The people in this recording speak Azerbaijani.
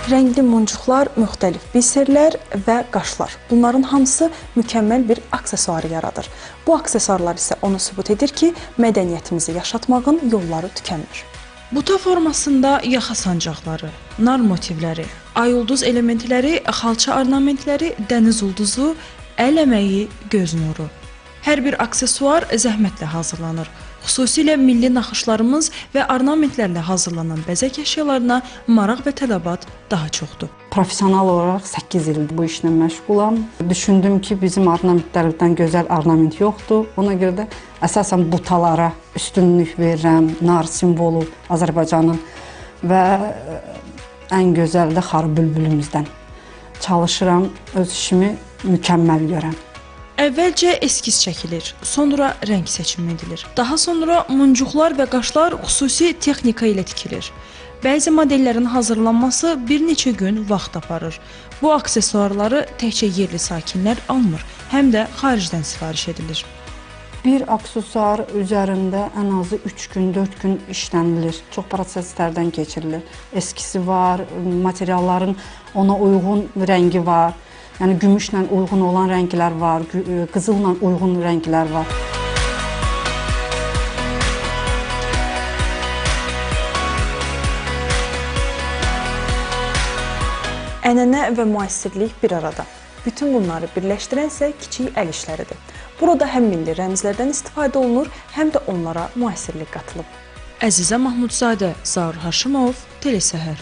Rəngli muncuqlar, müxtəlif biserlər və qaşlar. Bunların hamısı mükəmməl bir aksesuarı yaradır. Bu aksesuarlar isə onu sübut edir ki, mədəniyyətimizi yaşatmağın yolları tükənmir. Buta formasında yaxa sancaqları, nar motivləri, ay ulduz elementləri, xalça ornamentləri, dəniz ulduzu, əl əməyi, göz nuru. Hər bir aksesuar zəhmətlə hazırlanır. Xüsusilə milli naxışlarımız və ornamentlərlə hazırlanan bəzək əşyalarına maraq və tələbat daha çoxdur. Professional olaraq 8 ildir bu işlə məşğulam. Düşündüm ki, bizim ornamentlərdən gözəl ornament yoxdur. Ona görə də əsasən butalara üstünlük verirəm. Nar simvolu Azərbaycanın və ən gözəl də xarı bülbülümüzdən çalışıram, öz işimi mükəmməl görəm. Əvvəlcə eskiz çəkilir, sonra rəng seçimi edilir. Daha sonra muncuqlar və qaşlar xüsusi texnika ilə tikilir. Bəzi modellərin hazırlanması bir neçə gün vaxt aparır. Bu aksesuarları təkcə yerli sakinlər almır, həm də xaricdən sifariş edilir. Bir aksesuar üzərində ən azı 3 gün, 4 gün işlənilir. Çox proseslərdən keçirilir. Eskisi var, materialların ona uyğun rəngi var. Yəni gümüşlə uyğun olan rənglər var, qızılla uyğun rənglər var. Ənənə və müasirlik bir arada. Bütün bunları birləşdirən isə kiçik əl işləridir. Burada həm milli rəmzlərdən istifadə olunur, həm də onlara müasirlik qatılıb. Əzizə Mahmudzadə, Zaur Haşimov, Telesəhər.